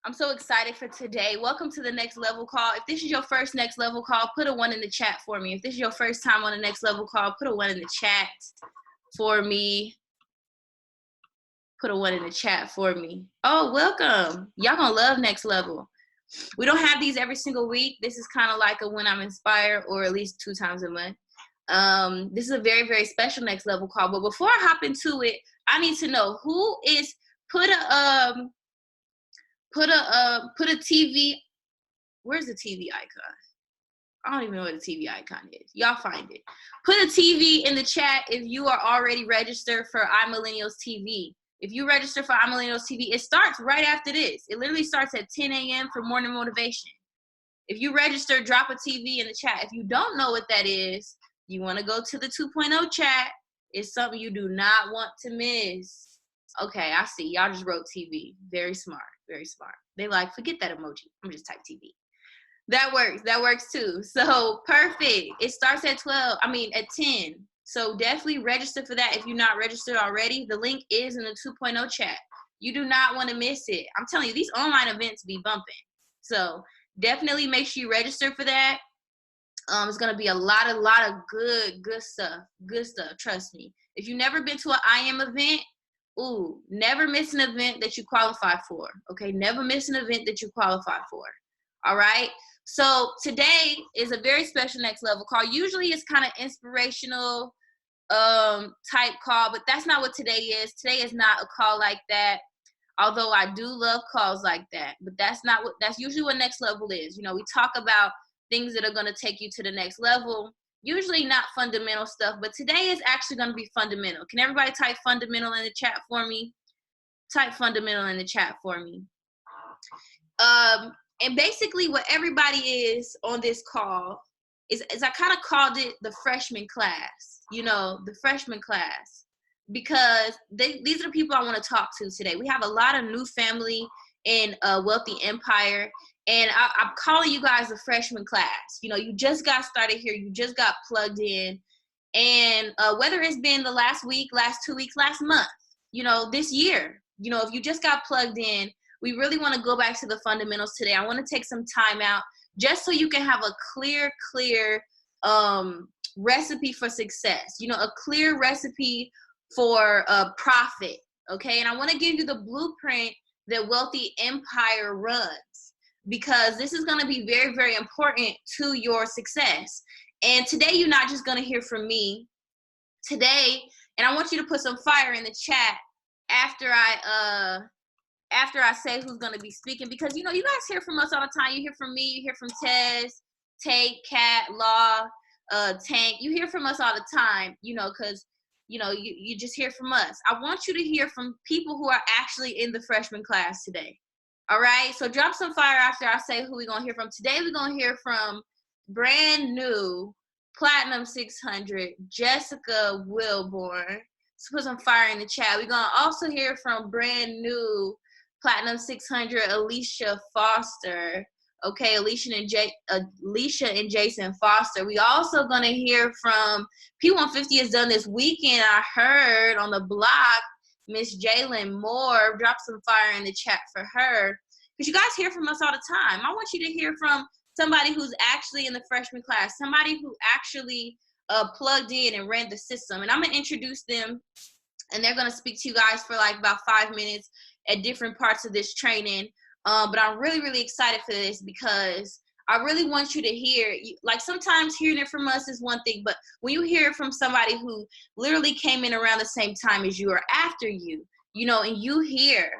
I'm so excited for today. Welcome to the Next Level Call. If this is your first Next Level Call, put a 1 in the chat for me. If this is your first time on the Next Level Call, put a 1 in the chat for me. Put a 1 in the chat for me. Oh, welcome. Y'all gonna love Next Level. We don't have these every single week. This is kind of like a when I'm inspired, or at least 2 times a month. This is a very, very special Next Level Call. But before I hop into it, I need to know who is put a TV. Where's the TV icon? I don't even know what the TV icon is. Y'all find it. Put a TV in the chat if you are already registered for iMillennials TV. If you register for iMillennials TV, it starts right after this. It literally starts at 10 a.m. for morning motivation. If you register, drop a TV in the chat. If you don't know what that is, you want to go to the 2.0 chat. It's something you do not want to miss. Okay, I see. Y'all just wrote TV. Very smart. Very smart. They like, forget that emoji. I'm just type TV. That works. That works too. So perfect. It starts at 10. So definitely register for that if you're not registered already. The link is in the 2.0 chat. You do not want to miss it. I'm telling you, these online events be bumping. So definitely make sure you register for that. It's gonna be a lot of good stuff. Good stuff. Trust me. If you've never been to an IM event, never miss an event that you qualify for. Okay, never miss an event that you qualify for. All right. So today is a very special Next Level Call. Usually it's kind of inspirational type call, but that's not what today is. Today is not a call like that. Although I do love calls like that, but that's usually what Next Level is. You know, we talk about things that are going to take you to the next level. Usually not fundamental stuff, but today is actually going to be fundamental. Can everybody type fundamental in the chat for me? Type fundamental in the chat for me. And basically what everybody is on this call is I kind of called it the freshman class, the freshman class, because these are the people I want to talk to today. We have a lot of new family in Wealthy Empire, and I'm calling you guys the freshman class. You just got started here. You just got plugged in. And whether it's been the last week, last 2 weeks, last month, this year, if you just got plugged in, we really want to go back to the fundamentals today. I want to take some time out just so you can have a clear recipe for success, a clear recipe for profit, okay? And I want to give you the blueprint that Wealthy Empire runs, because this is going to be very, very important to your success. And today you're not just going to hear from me today, and I want you to put some fire in the chat after I say who's going to be speaking, because you guys hear from us all the time. You hear from me, you hear from Tez, Tate, Kat, Law, Tank. You hear from us all the time, because you just hear from us. I want you to hear from people who are actually in the freshman class today. All right, so drop some fire after I say who we're going to hear from. Today we're going to hear from brand new Platinum 600, Jessica Wilborn. So put some fire in the chat. We're going to also hear from brand new Platinum 600, Alicia Foster. Okay, Alicia and Jason Foster. We also going to hear from P150 has done this weekend. I heard on the block, Miss Jalen Moore. Drop some fire in the chat for her, because you guys hear from us all the time. I want you to hear from somebody who's actually in the freshman class, somebody who actually plugged in and ran the system. And I'm going to introduce them, and they're going to speak to you guys for like about 5 minutes at different parts of this training. But I'm really, really excited for this, because I really want you to hear, like sometimes hearing it from us is one thing, but when you hear it from somebody who literally came in around the same time as you or after you, and you hear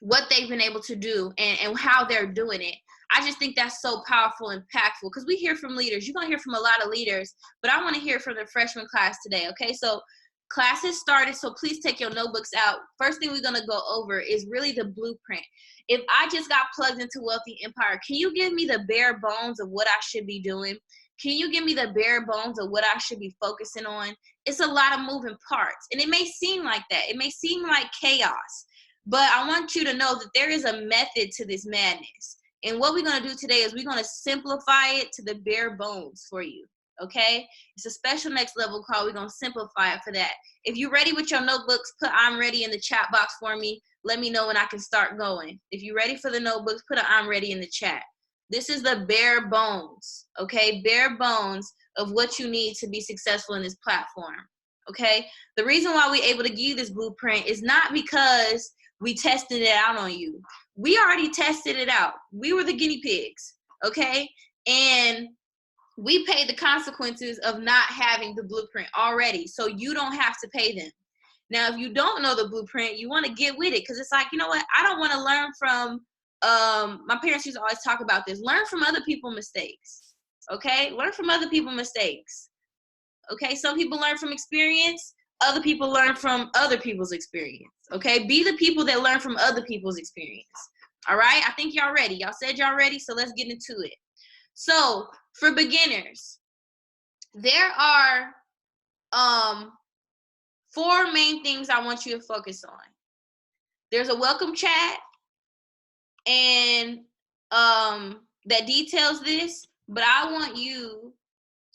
what they've been able to do and how they're doing it, I just think that's so powerful and impactful, because we hear from leaders. You're going to hear from a lot of leaders, but I want to hear from the freshman class today, okay? So class has started, so please take your notebooks out. First thing we're going to go over is really the blueprint. If I just got plugged into Wealthy Empire, can you give me the bare bones of what I should be doing? Can you give me the bare bones of what I should be focusing on? It's a lot of moving parts, and it may seem like that. It may seem like chaos, but I want you to know that there is a method to this madness. And what we're going to do today is we're going to simplify it to the bare bones for you. okay? It's a special next level call. We're going to simplify it for that. If you're ready with your notebooks, put I'm ready in the chat box for me. Let me know when I can start going. If you're ready for the notebooks, put an I'm ready in the chat. This is the bare bones, okay? Bare bones of what you need to be successful in this platform, okay? The reason why we're able to give you this blueprint is not because we tested it out on you. We already tested it out. We were the guinea pigs, okay? And we paid the consequences of not having the blueprint already, so you don't have to pay them. Now, if you don't know the blueprint, you want to get with it, because it's like, you know what? I don't want to learn from, my parents used to always talk about this. Learn from other people's mistakes, okay? Learn from other people's mistakes, okay? Some people learn from experience. Other people learn from other people's experience, okay? Be the people that learn from other people's experience, all right? I think y'all ready. Y'all said y'all ready, so let's get into it. So for beginners, there are 4 main things I want you to focus on. There's a welcome chat and that details this, but I want you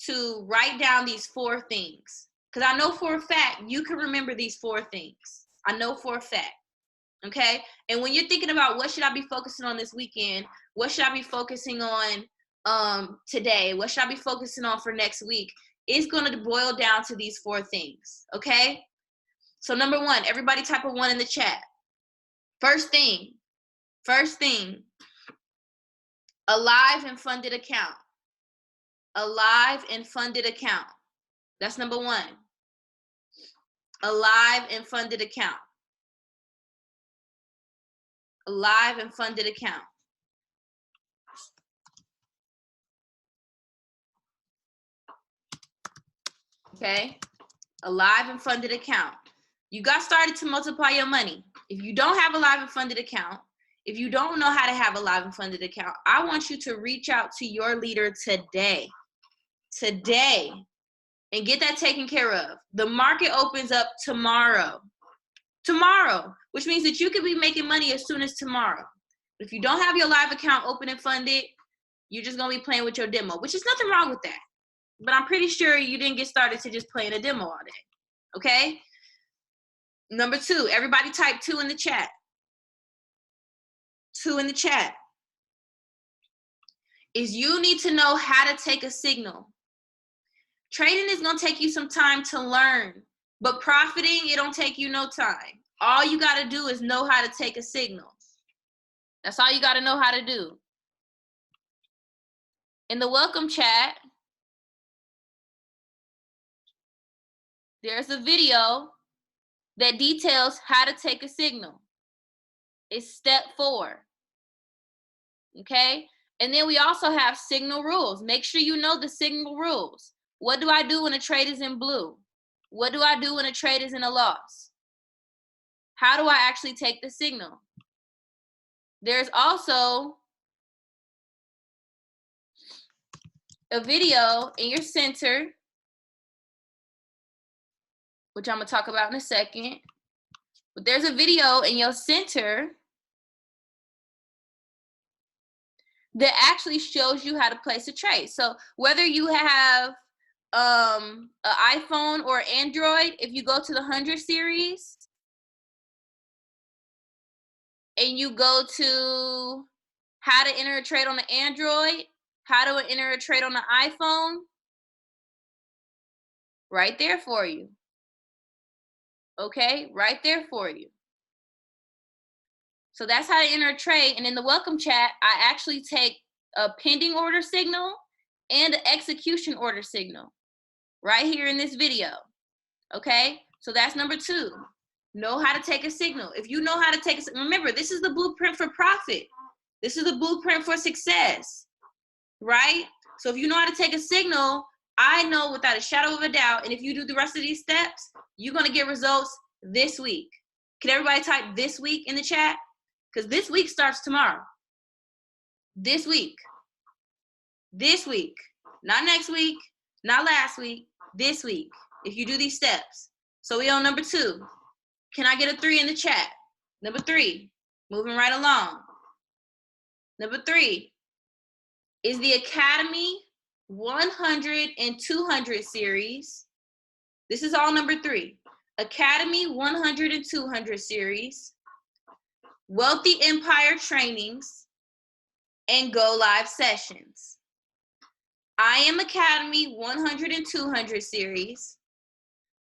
to write down these 4 things, because I know for a fact you can remember these 4 things. I know for a fact, okay? And when you're thinking about what should I be focusing on this weekend, what should I be focusing on today, what should I be focusing on for next week, it's going to boil down to these 4 things, okay? So number 1, everybody type a 1 in the chat. First thing, a live and funded account. A live and funded account. That's number 1. A live and funded account. A live and funded account. Okay? A live and funded account. You got started to multiply your money. If you don't have a live and funded account, if you don't know how to have a live and funded account, I want you to reach out to your leader today, and get that taken care of. The market opens up tomorrow, which means that you could be making money as soon as tomorrow. But if you don't have your live account open and funded, you're just gonna be playing with your demo, which is nothing wrong with that. But I'm pretty sure you didn't get started to just playing a demo all day, okay? Number 2, everybody type 2 in the chat. 2 in the chat. Is you need to know how to take a signal. Trading is gonna take you some time to learn, but profiting, it don't take you no time. All you gotta do is know how to take a signal. That's all you gotta know how to do. In the welcome chat, there's a video that details how to take a signal. It's step 4, okay? And then we also have signal rules. Make sure you know the signal rules. What do I do when a trade is in blue? What do I do when a trade is in a loss? How do I actually take the signal? There's also a video in your center, which I'm gonna talk about in a second. But there's a video in your center that actually shows you how to place a trade. So whether you have an iPhone or Android, if you go to the 100 series and you go to how to enter a trade on the Android, how to enter a trade on the iPhone, right there for you. Okay, right there for you. So that's how to enter a trade. And in the welcome chat, I actually take a pending order signal and an execution order signal right here in this video. Okay, so that's number 2. Know how to take a signal. If you know how to take a, remember, this is the blueprint for profit. This is the blueprint for success, right? So if you know how to take a signal, I know without a shadow of a doubt, and if you do the rest of these steps, you're gonna get results this week. Can everybody type this week in the chat? Because this week starts tomorrow. This week. This week. Not next week, not last week, this week. If you do these steps. So we on number 2. Can I get a 3 in the chat? Number 3, moving right along. Number 3 is the Academy 100 and 200 series. This is all number 3. Academy 100 and 200 series, Wealthy Empire trainings, and Go Live sessions. I Am Academy 100 and 200 series,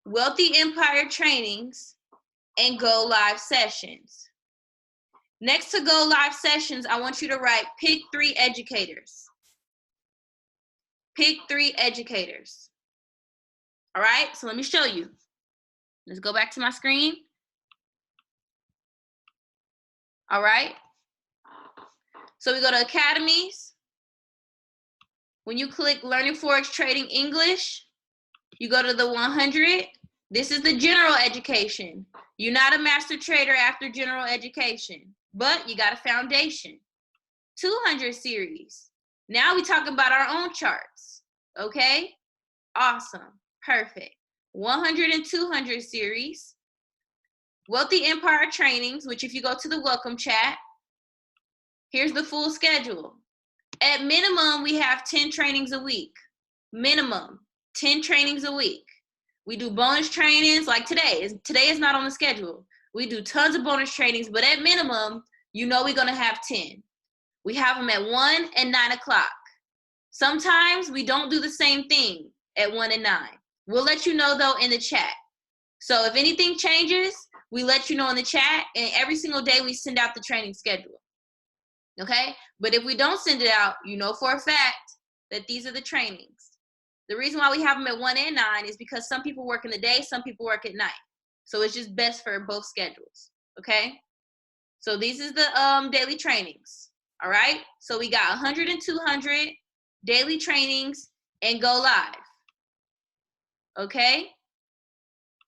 Wealthy Empire trainings, and Go Live sessions. Next to Go Live sessions, I want you to write pick 3 educators. Pick 3 educators. All right, so let me show you. Let's go back to my screen. All right. So we go to academies. When you click Learning Forex Trading English, you go to the 100. This is the general education. You're not a master trader after general education, but you got a foundation. 200 series. Now we talking about our own charts. Okay? Awesome. Perfect. 100 and 200 series. Wealthy Empire trainings, which if you go to the welcome chat, here's the full schedule. At minimum, we have 10 trainings a week. Minimum, 10 trainings a week. We do bonus trainings like today. Today is not on the schedule. We do tons of bonus trainings, but at minimum, you know we're gonna have 10. We have them at 1 and 9 o'clock. Sometimes we don't do the same thing at 1 and 9. We'll let you know though in the chat. So if anything changes, we let you know in the chat, and every single day we send out the training schedule. Okay? But if we don't send it out, you know for a fact that these are the trainings. The reason why we have them at 1 and 9 is because some people work in the day, some people work at night. So it's just best for both schedules. Okay? So these is the daily trainings. All right? So we got 100 and 200 daily trainings and Go Live. Okay?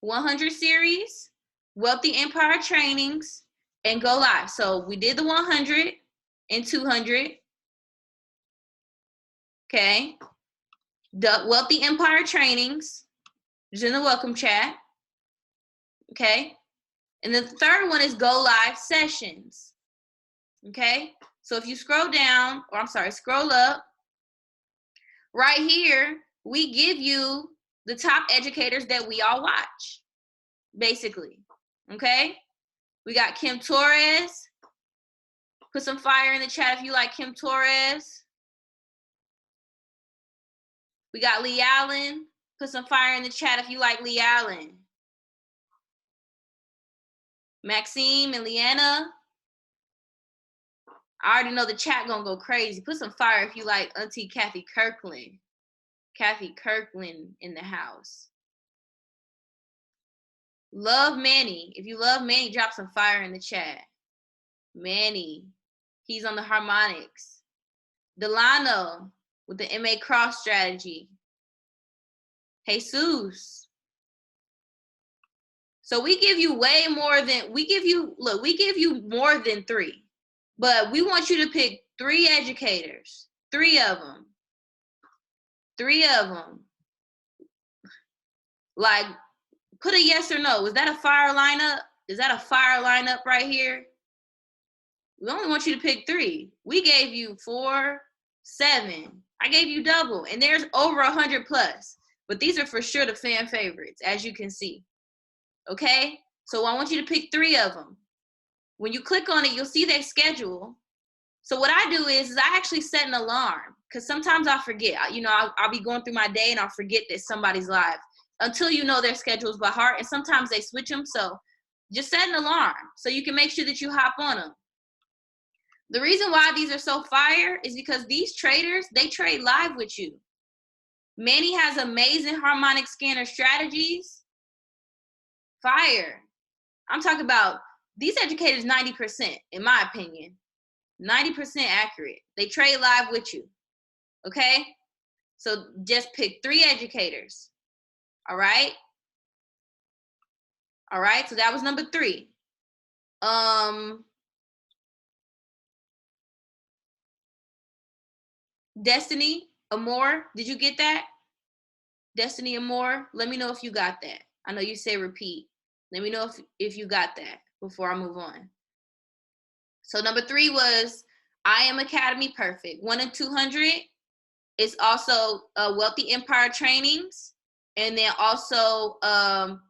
100 series, Wealthy Empire trainings, and Go Live. So we did the 100 and 200. Okay. The Wealthy Empire trainings is in the welcome chat. Okay. And the third one is Go Live sessions. Okay. So if you scroll down, or I'm sorry, scroll up, right here, we give you the top educators that we all watch, basically. Okay. We got Kim Torres. Put some fire in the chat if you like Kim Torres. We got Lee Allen. Put some fire in the chat if you like Lee Allen. Maxime and Leanna. I already know the chat gonna go crazy. Put some fire if you like Auntie Kathy Kirkland. Kathy Kirkland in the house. Love Manny. If you love Manny, drop some fire in the chat. Manny. He's on the harmonics. Delano with the MA cross strategy. Jesus. So we give you way more than, we give you more than 3. But we want you to pick 3 educators. 3 of them. 3 of them. Like, put a yes or no. Is that a fire lineup? Is that a fire lineup right here? We only want you to pick 3. We gave you 4, 7. I gave you double. And there's over 100 plus. But these are for sure the fan favorites, as you can see. Okay? So I want you to pick 3 of them. When you click on it, you'll see their schedule. So what I do is I actually set an alarm, because sometimes I'll forget. You know, I'll be going through my day and I'll forget that somebody's live until you know their schedules by heart. And sometimes they switch them. So just set an alarm so you can make sure that you hop on them. The reason why these are so fire is because these traders, they trade live with you. Manny has amazing harmonic scanner strategies. Fire. I'm talking about these educators 90%, in my opinion. 90% accurate. They trade live with you. Okay? So just pick 3 educators. All right? All right, so that was number 3. Destiny Amore, did you get that? Destiny Amore, let me know if you got that. I know you say repeat. Let me know if you got that before I move on. So number 3 was I Am Academy Perfect. 1 and 200 It's also Wealthy Empire trainings, and then also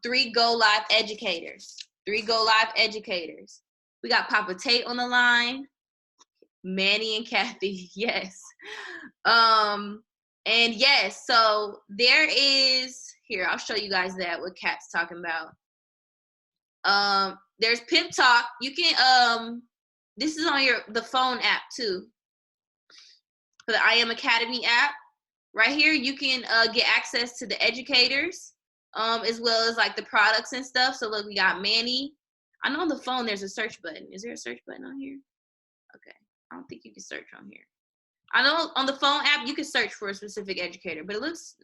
3 Go Live educators. 3 Go Live educators. We got Papa Tate on the line, Manny and Kathy, yes. And yes, so there is, here, I'll show you guys that, what Kat's talking about. There's Pip Talk. You can, this is on the phone app too. For the I Am Academy app. Right here, you can get access to the educators, as well as like the products and stuff. So look, we got Manny. I know on the phone there's a search button. Is there a search button on here? Okay, I don't think you can search on here. I know on the phone app you can search for a specific educator, but it looks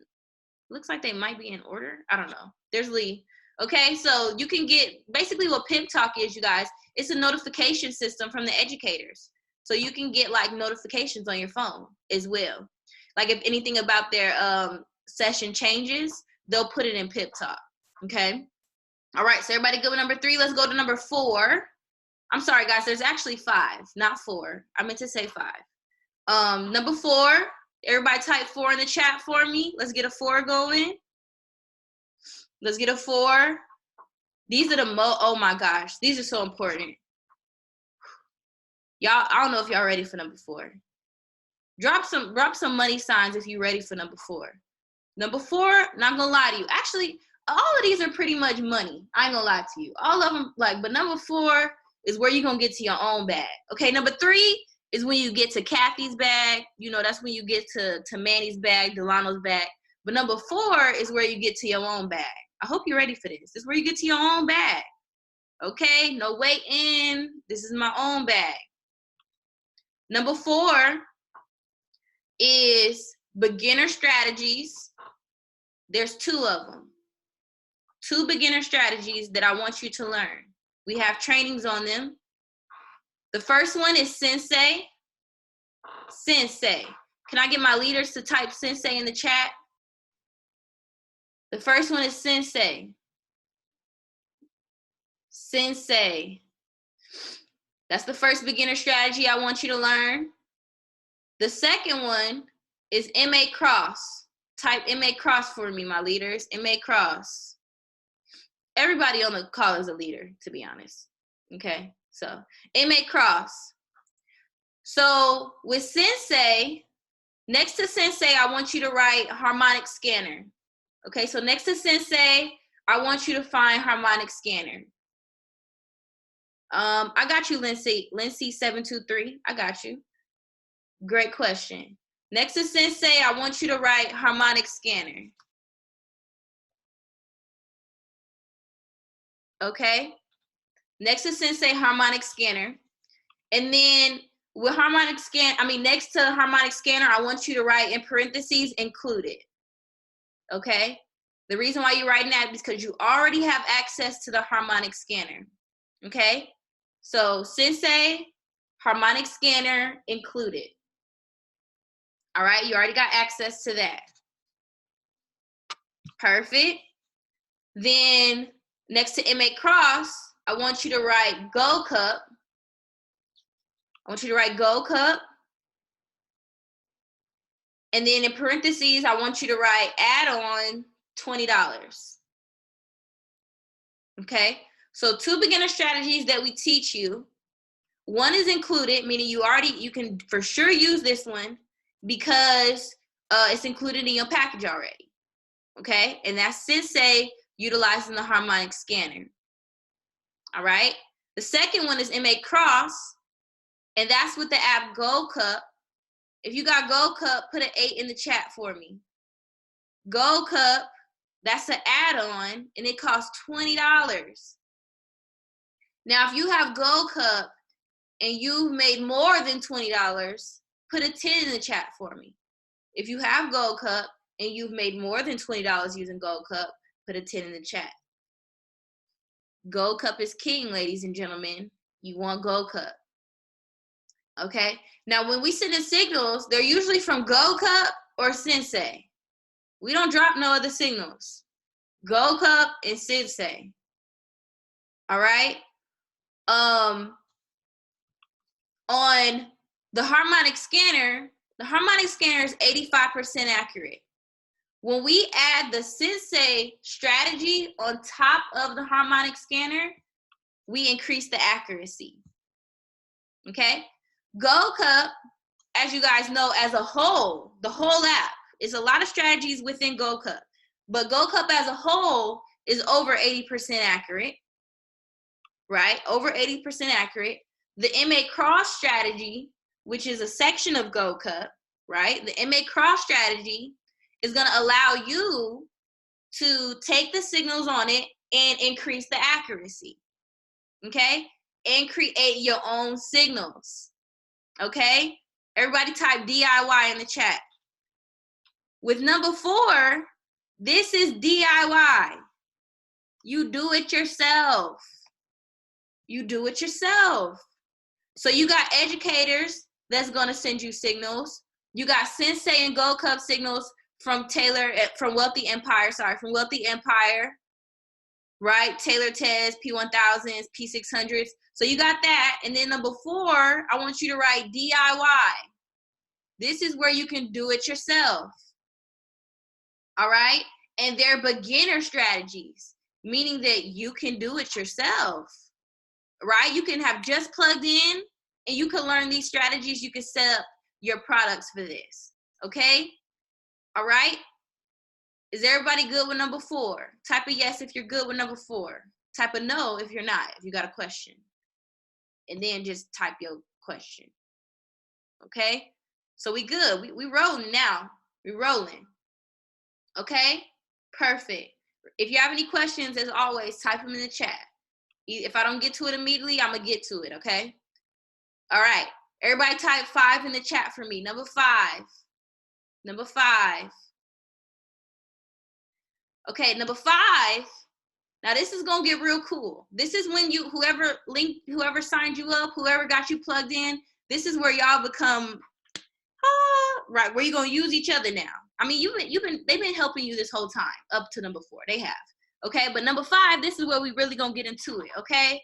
like they might be in order. I don't know. There's Lee. Okay, so you can get, basically what Pip Talk is, you guys, it's a notification system from the educators. So you can get like notifications on your phone as well. Like if anything about their session changes, they'll put it in Pip Talk. Okay. All right. So everybody good with number 3. Let's go to number 4. I'm sorry, guys. There's actually 5, not 4. I meant to say 5. Number 4. Everybody type 4 in the chat for me. Let's get a 4 going. Let's get a 4. These are the oh my gosh. These are so important. Y'all, I don't know if y'all ready for number 4. Drop some money signs if you're ready for number 4. Number 4, not gonna lie to you. Actually, all of these are pretty much money. I ain't gonna lie to you. All of them, like, but number 4 is where you're gonna get to your own bag. Okay, number 3 is when you get to Kathy's bag. You know, that's when you get to Manny's bag, Delano's bag. But number 4 is where you get to your own bag. I hope you're ready for this. This is where you get to your own bag. Okay, no waiting. This is my own bag. Number 4 is beginner strategies. There's 2 of them. 2 beginner strategies that I want you to learn. We have trainings on them. The first one is Sensei. Sensei. Can I get my leaders to type Sensei in the chat? The first one is Sensei. Sensei. That's the first beginner strategy I want you to learn. The second one is MA Cross. Type MA Cross for me, my leaders. MA Cross. Everybody on the call is a leader, to be honest. Okay, so MA Cross. So with Sensei, next to Sensei, I want you to write harmonic scanner. Okay, so next to Sensei, I want you to find harmonic scanner. I got you, Lindsay. Lindsay 723. I got you. Great question. Next to Sensei, I want you to write harmonic scanner. Okay. Next to Sensei, harmonic scanner. And then with harmonic next to harmonic scanner, I want you to write in parentheses included. Okay. The reason why you're writing that is because you already have access to the harmonic scanner. Okay. So Sensei, harmonic scanner included. All right, you already got access to that. Perfect. Then next to MA Cross, I want you to write Go Cup. I want you to write Go Cup. And then in parentheses, I want you to write add on $20. Okay, so 2 beginner strategies that we teach you. One is included, meaning you can for sure use this one because it's included in your package already. Okay, and that's Sensei utilizing the harmonic scanner. All right, the second one is MA Cross, and that's with the app Go Cup. If you got Go Cup, put an 8 in the chat for me. Go Cup, that's an add-on, and it costs $20. Now, if you have Go Cup and you've made more than $20, put a 10 in the chat for me. If you have Go Cup and you've made more than $20 using Go Cup, put a 10 in the chat. Go Cup is king, ladies and gentlemen. You want Go Cup. Okay? Now, when we send in signals, they're usually from Go Cup or Sensei. We don't drop no other signals. Go Cup and Sensei. All right? On the harmonic scanner, The harmonic scanner is 85% accurate. When we add the Sensei strategy on top of the harmonic scanner, we increase the accuracy. Okay? Gold Cup, as you guys know, as a whole, the whole app, is a lot of strategies within Gold Cup. But Gold Cup as a whole is over 80% accurate, right? Over 80% accurate. The MA Cross strategy, which is a section of Gold Cup, right? The MA Cross strategy is going to allow you to take the signals on it and increase the accuracy, okay? And create your own signals, okay? Everybody type DIY in the chat. With number 4, this is DIY. You do it yourself. You do it yourself. So you got educators that's going to send you signals. You got Sensei and Gold Cup signals from Wealthy Empire, from Wealthy Empire, right? Taylor Test, P1000s, P600s. So you got that. And then number 4, I want you to write DIY. This is where you can do it yourself. All right? And they're beginner strategies, meaning that you can do it yourself, right? You can have just plugged in and you can learn these strategies. You can set up your products for this, okay? All right? Is everybody good with number 4? Type a yes if you're good with number 4. Type a no if you're not, if you got a question. And then just type your question, okay? So we good. We rolling now. We rolling. Okay? Perfect. If you have any questions, as always, type them in the chat. If I don't get to it immediately, I'm going to get to it, okay? All right. Everybody type 5 in the chat for me. Number 5. Number 5. Okay, number 5. Now, this is going to get real cool. This is when whoever signed you up, whoever got you plugged in, this is where y'all become, right, where you're going to use each other now. I mean, they've been helping you this whole time up to number 4. They have. Okay, but number 5, this is where we really gonna get into it. Okay,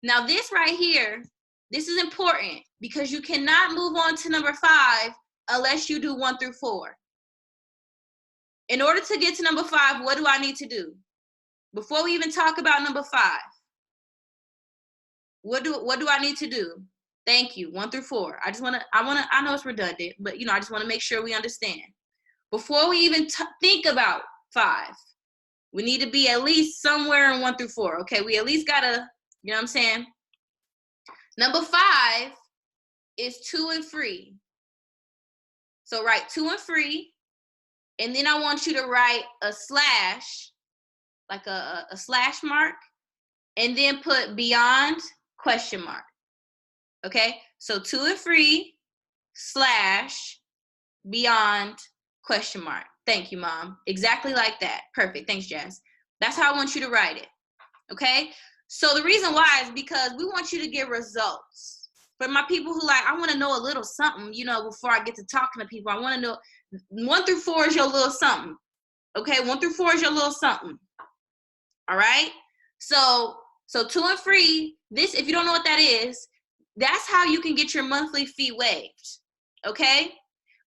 now this right here, this is important because you cannot move on to number 5 unless you do 1 through 4. In order to get to number 5, what do I need to do? Before we even talk about number 5, what do I need to do? Thank you. 1 through 4. I know it's redundant, but I just want to make sure we understand. Before we even think about 5, we need to be at least somewhere in 1 through 4. Okay, we at least gotta, you know what I'm saying? Number 5 is to and free. So write to and free, and then I want you to write a slash, like a slash mark, and then put beyond question mark. Okay, so to and free slash beyond question mark. Thank you, Mom. Exactly like that. Perfect. Thanks, Jazz. That's how I want you to write it. Okay? So the reason why is because we want you to get results. For my people who I want to know a little something, before I get to talking to people, I want to know 1 through 4 is your little something. Okay? 1 through 4 is your little something. All right? So to and free, this, if you don't know what that is, that's how you can get your monthly fee waived. Okay?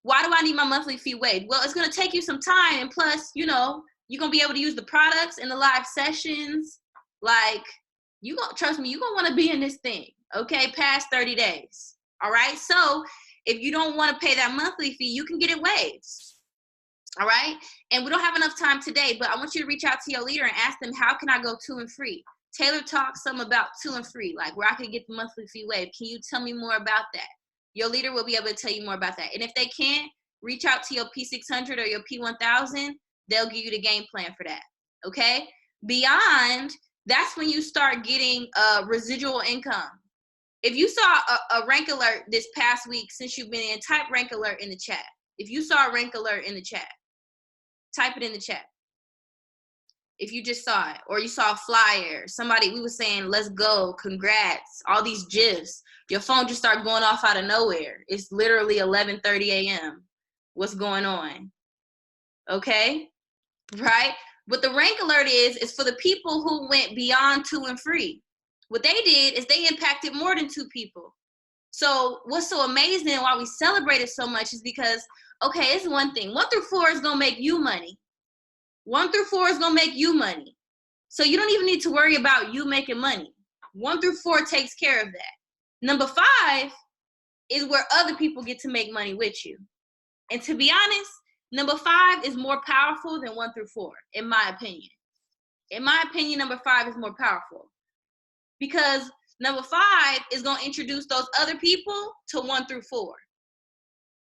Why do I need my monthly fee waived? Well, it's going to take you some time. And plus, you're going to be able to use the products in the live sessions. Like, trust me, you're going to want to be in this thing, okay, past 30 days. All right? So if you don't want to pay that monthly fee, you can get it waived. All right? And we don't have enough time today, but I want you to reach out to your leader and ask them, how can I go to and free? Taylor talked some about to and free, like where I could get the monthly fee waived. Can you tell me more about that? Your leader will be able to tell you more about that. And if they can't, reach out to your P600 or your P1000. They'll give you the game plan for that, okay? Beyond, that's when you start getting residual income. If you saw a rank alert this past week since you've been in, type rank alert in the chat. If you saw a rank alert in the chat, type it in the chat. If you just saw it, or you saw a flyer, we was saying, let's go, congrats, all these GIFs. Your phone just started going off out of nowhere. It's literally 11:30 a.m. What's going on? Okay, right? What the rank alert is for the people who went beyond 2 and free. What they did is they impacted more than 2 people. So what's so amazing and why we celebrate it so much is because, okay, it's one thing. 1 through 4 is going to make you money. 1 through 4 is going to make you money. So you don't even need to worry about you making money. 1 through 4 takes care of that. Number 5 is where other people get to make money with you. And to be honest, number 5 is more powerful than 1 through 4, in my opinion. In my opinion, number 5 is more powerful because number 5 is going to introduce those other people to 1 through 4,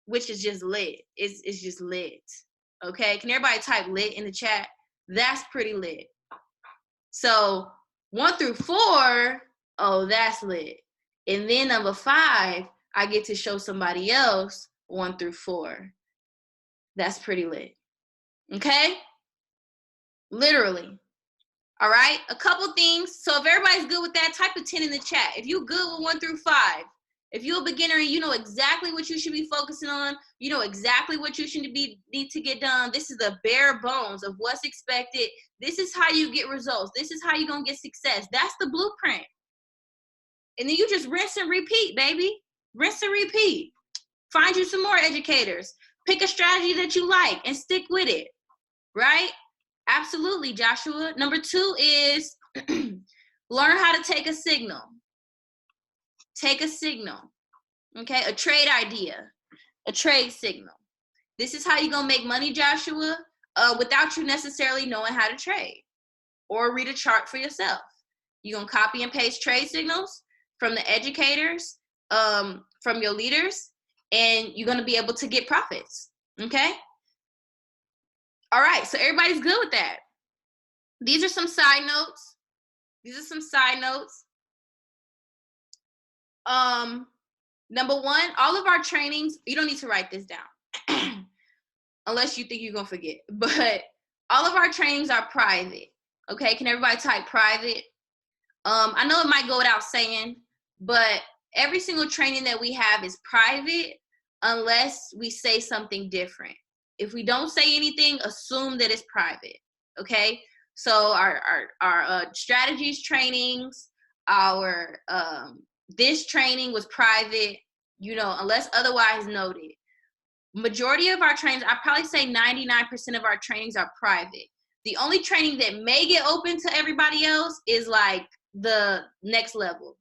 which is just lit. It's just lit. Okay, can everybody type lit in the chat? That's pretty lit. So 1 through 4, oh, that's lit. And then number 5, I get to show somebody else 1 through 4. That's pretty lit. Okay? Literally. All right? A couple things. So if everybody's good with that, type a 10 in the chat. If you're good with 1 through 5, if you're a beginner and you know exactly what you should be focusing on, you know exactly what you should need to get done, this is the bare bones of what's expected. This is how you get results. This is how you're going to get success. That's the blueprint. And then you just rinse and repeat, baby. Rinse and repeat. Find you some more educators. Pick a strategy that you like and stick with it, right? Absolutely, Joshua. Number 2 is learn how to take a signal. Take a signal, okay? A trade idea, a trade signal. This is how you're going to make money, Joshua, without you necessarily knowing how to trade or read a chart for yourself. You're going to copy and paste trade signals from the educators, from your leaders, and you're going to be able to get profits, okay? All right, so everybody's good with that. These are some side notes. Number 1, all of our trainings, you don't need to write this down unless you think you're going to forget. But all of our trainings are private, okay? Can everybody type private? I know it might go without saying, but every single training that we have is private unless we say something different. If we don't say anything, assume that it's private, okay? So our strategies trainings, our this training was private, you know, unless otherwise noted. Majority of our trainings, I'd probably say 99% of our trainings are private. The only training that may get open to everybody else is like the next level.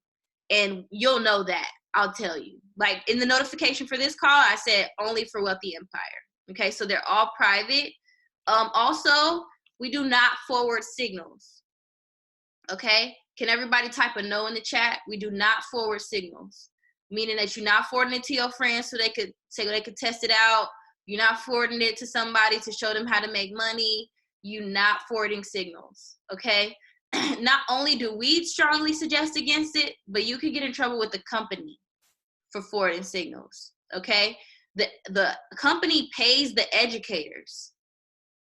And you'll know that, I'll tell you. Like in the notification for this call, I said only for Wealthy Empire. Okay, so they're all private. Also, we do not forward signals. Okay, can everybody type a no in the chat? We do not forward signals, meaning that you're not forwarding it to your friends so they could test it out. You're not forwarding it to somebody to show them how to make money. You're not forwarding signals. Okay. Not only do we strongly suggest against it, but you could get in trouble with the company for forwarding signals. Okay. The company pays the educators.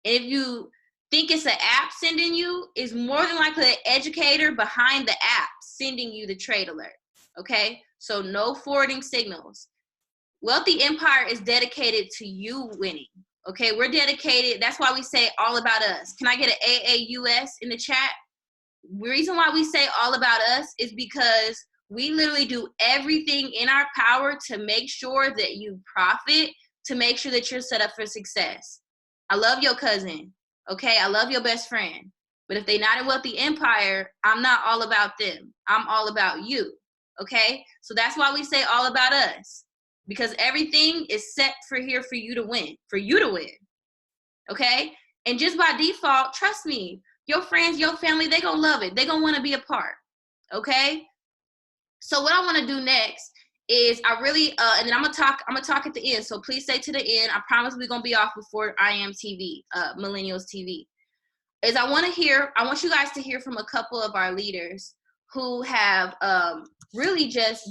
And if you think it's an app sending you, it's more than likely an educator behind the app sending you the trade alert. Okay, so no forwarding signals. Wealthy Empire is dedicated to you winning. Okay, we're dedicated. That's why we say all about us. Can I get an AAUS in the chat? The reason why we say all about us is because we literally do everything in our power to make sure that you profit, to make sure that you're set up for success. I love your cousin, okay? I love your best friend. But if they're not in Wealthy Empire, I'm not all about them. I'm all about you, okay? So that's why we say all about us, because everything is set for here for you to win, okay? And just by default, trust me, your friends, your family, they're going to love it. They're going to want to be a part, okay? So what I want to do next is I really, and then I'm gonna talk at the end. So please stay to the end. I promise we're gonna be off before I Am TV, Millennials TV. Is I want you guys to hear from a couple of our leaders who have really just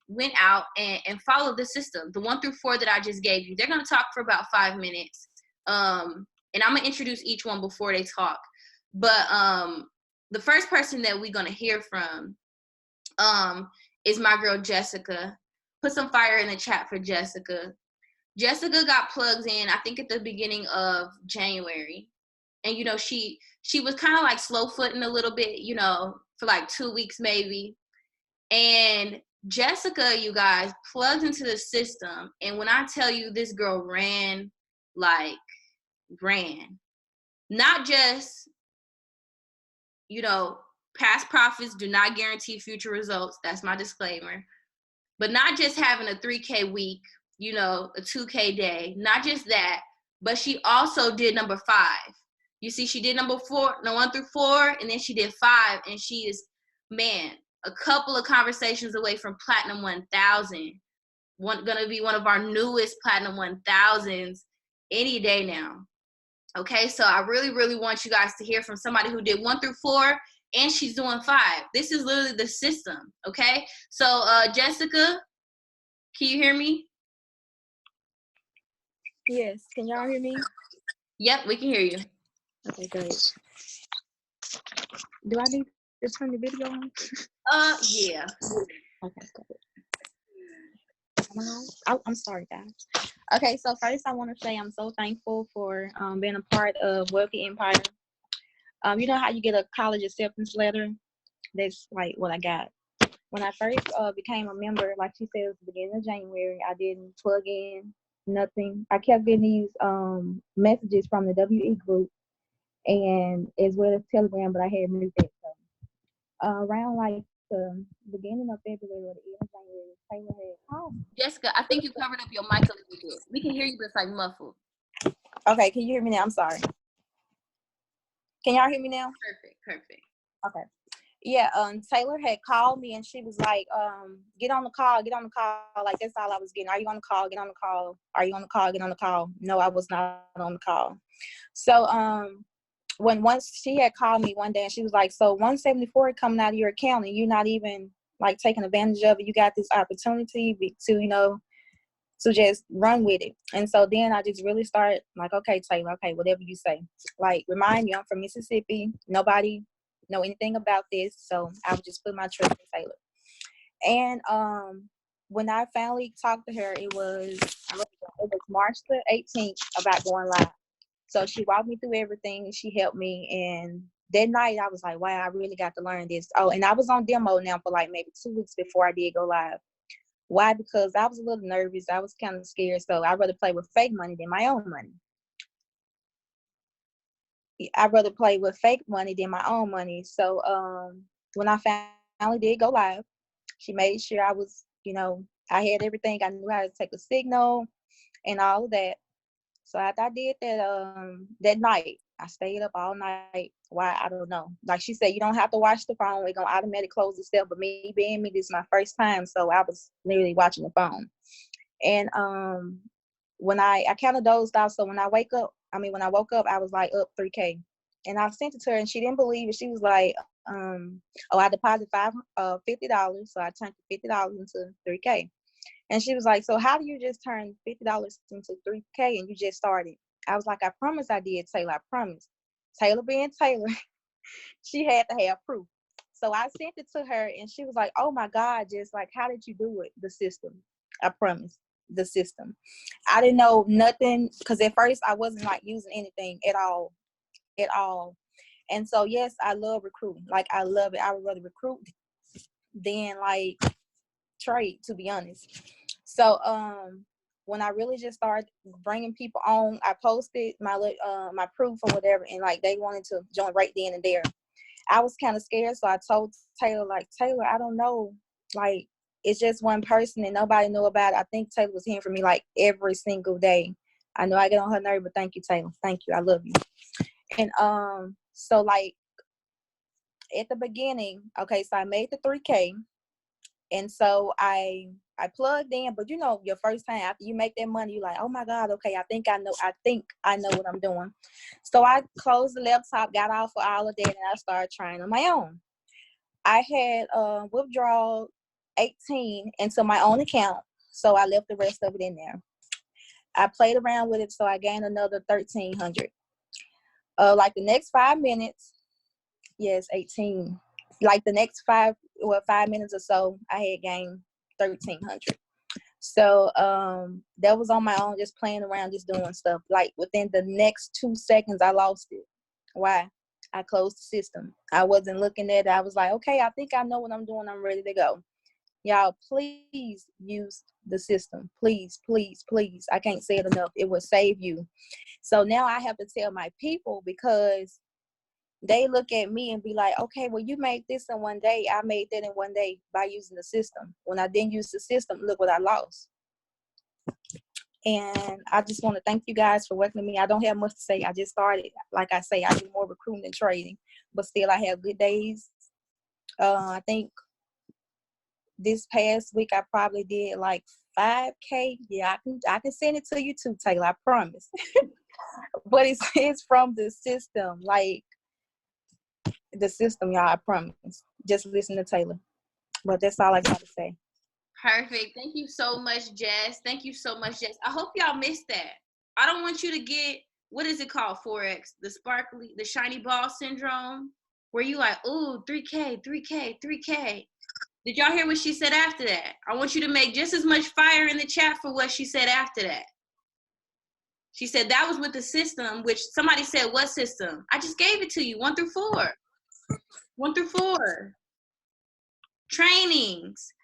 went out and followed the system, the 1 through 4 that I just gave you. They're gonna talk for about 5 minutes, and I'm gonna introduce each one before they talk. But the first person that we're gonna hear from is my girl Jessica. Put some fire in the chat for Jessica. Jessica got plugs in, I think, at the beginning of January. And, you know, she was kind of like slow footing a little bit, you know, for like 2 weeks maybe. And Jessica, you guys, plugged into the system. And when I tell you this girl ran, like, ran. Not just, you know, past profits do not guarantee future results. That's my disclaimer. But not just having a 3K week, you know, a 2K day, not just that, but she also did number 5. You see, she did number 4, no, 1 through 4, and then she did 5, and she is, man, a couple of conversations away from Platinum 1000. Gonna be one of our newest Platinum 1000s any day now. Okay, so I really, really want you guys to hear from somebody who did 1 through 4, and she's doing 5. This is literally the system. Okay, so Jessica, can you hear me? Yes. Can y'all hear me? Yep, we can hear you. Okay, great. Do I need to turn the video on? Yeah. Okay, good. I'm sorry, guys. Okay, so first I want to say I'm so thankful for being a part of Wealthy Empire. You know how you get a college acceptance letter? That's like what I got. When I first became a member, like she said, it was the beginning of January, I didn't plug in nothing. I kept getting these messages from the WE group and as well as Telegram, but I had moved that. So around like the beginning of February or the end of January, Taylor had called me. Jessica, I think you covered up your mic a little bit. We can hear you, but it's like muffled. Okay, can you hear me now? I'm sorry. Can y'all hear me now? Perfect. Okay. Yeah, Taylor had called me and she was like, get on the call. Like that's all I was getting. Are you on the call? Get on the call. Are you on the call? Get on the call. No, I was not on the call. So once she had called me one day and she was like, so 174 coming out of your account and you're not even like taking advantage of it. You got this opportunity to, you know, to just run with it. And so then I just really started like, okay, Taylor, okay, whatever you say. Like, remind you, I'm from Mississippi. Nobody know anything about this. So I would just put my trust in Taylor. And when I finally talked to her, it was March the 18th about going live. So she walked me through everything. She helped me. And that night I was like, wow, I really got to learn this. Oh, and I was on demo now for like maybe 2 weeks before I did go live. Why? Because I was a little nervous. I was kind of scared. So I'd rather play with fake money than my own money. I'd rather play with fake money than my own money. So when I finally did go live, she made sure I was, you know, I had everything. I knew how to take a signal and all of that. So after I did that that night, I stayed up all night. Why? I don't know. Like she said, you don't have to watch the phone. It's gonna automatically close itself. But me being me, this is my first time, so I was literally watching the phone. And when I kind of dozed off. So when I woke up, I was like up 3K. And I sent it to her, and she didn't believe it. She was like, "Oh, I deposited $50, so I turned $50 into 3K." And she was like, so how do you just turn $50 into 3K and you just started? I was like, I promise I did, Taylor. I promise. Taylor being Taylor, she had to have proof. So I sent it to her and she was like, oh my God, just like, how did you do it? The system. I promise. The system. I didn't know nothing because at first I wasn't like using anything at all. And so, yes, I love recruiting. Like, I love it. I would rather recruit than like trade, to be honest. So when I really just started bringing people on, I posted my proof or whatever, and like they wanted to join right then and there. I was kind of scared, so I told Taylor, like, Taylor, I don't know, like it's just one person and nobody knew about it. I think Taylor was hearing from me like every single day. I know I get on her nerve, but thank you, Taylor. Thank you. I love you. And so like at the beginning, okay, so I made the 3K. And so I plugged in, but you know, your first time after you make that money, you're like, oh my God, okay, I think I know what I'm doing. So I closed the laptop, got off for all of that, and I started trying on my own. I had withdrawal 18 into my own account, so I left the rest of it in there. I played around with it, so I gained another 1,300. Like the next 5 minutes, yes, 18. Like the next 5 minutes or so, I had gained 1,300. So that was on my own, just playing around, just doing stuff. Like within the next 2 seconds, I lost it. Why? I closed the system. I wasn't looking at it. I was like, okay, I think I know what I'm doing. I'm ready to go. Y'all, please use the system. Please, please, please. I can't say it enough. It will save you. So now I have to tell my people, because they look at me and be like, okay, well, you made this in one day. I made that in one day by using the system. When I didn't use the system, look what I lost. And I just want to thank you guys for working with me. I don't have much to say. I just started. Like I say, I do more recruiting than trading, but still I have good days. I think this past week I probably did like 5K. Yeah, I can send it to you too, Taylor. I promise. But it's from the system, like the system, y'all. I promise. Just listen to Taylor. But that's all I got to say. Perfect. Thank you so much, Jess. Thank you so much, Jess. I hope y'all missed that. I don't want you to get, what is it called, Forex? The shiny ball syndrome, where you like, ooh, 3K, 3K, 3K. Did y'all hear what she said after that? I want you to make just as much fire in the chat for what she said after that. She said that was with the system, which somebody said, what system? I just gave it to you, 1 through 4. 1 through 4. Trainings.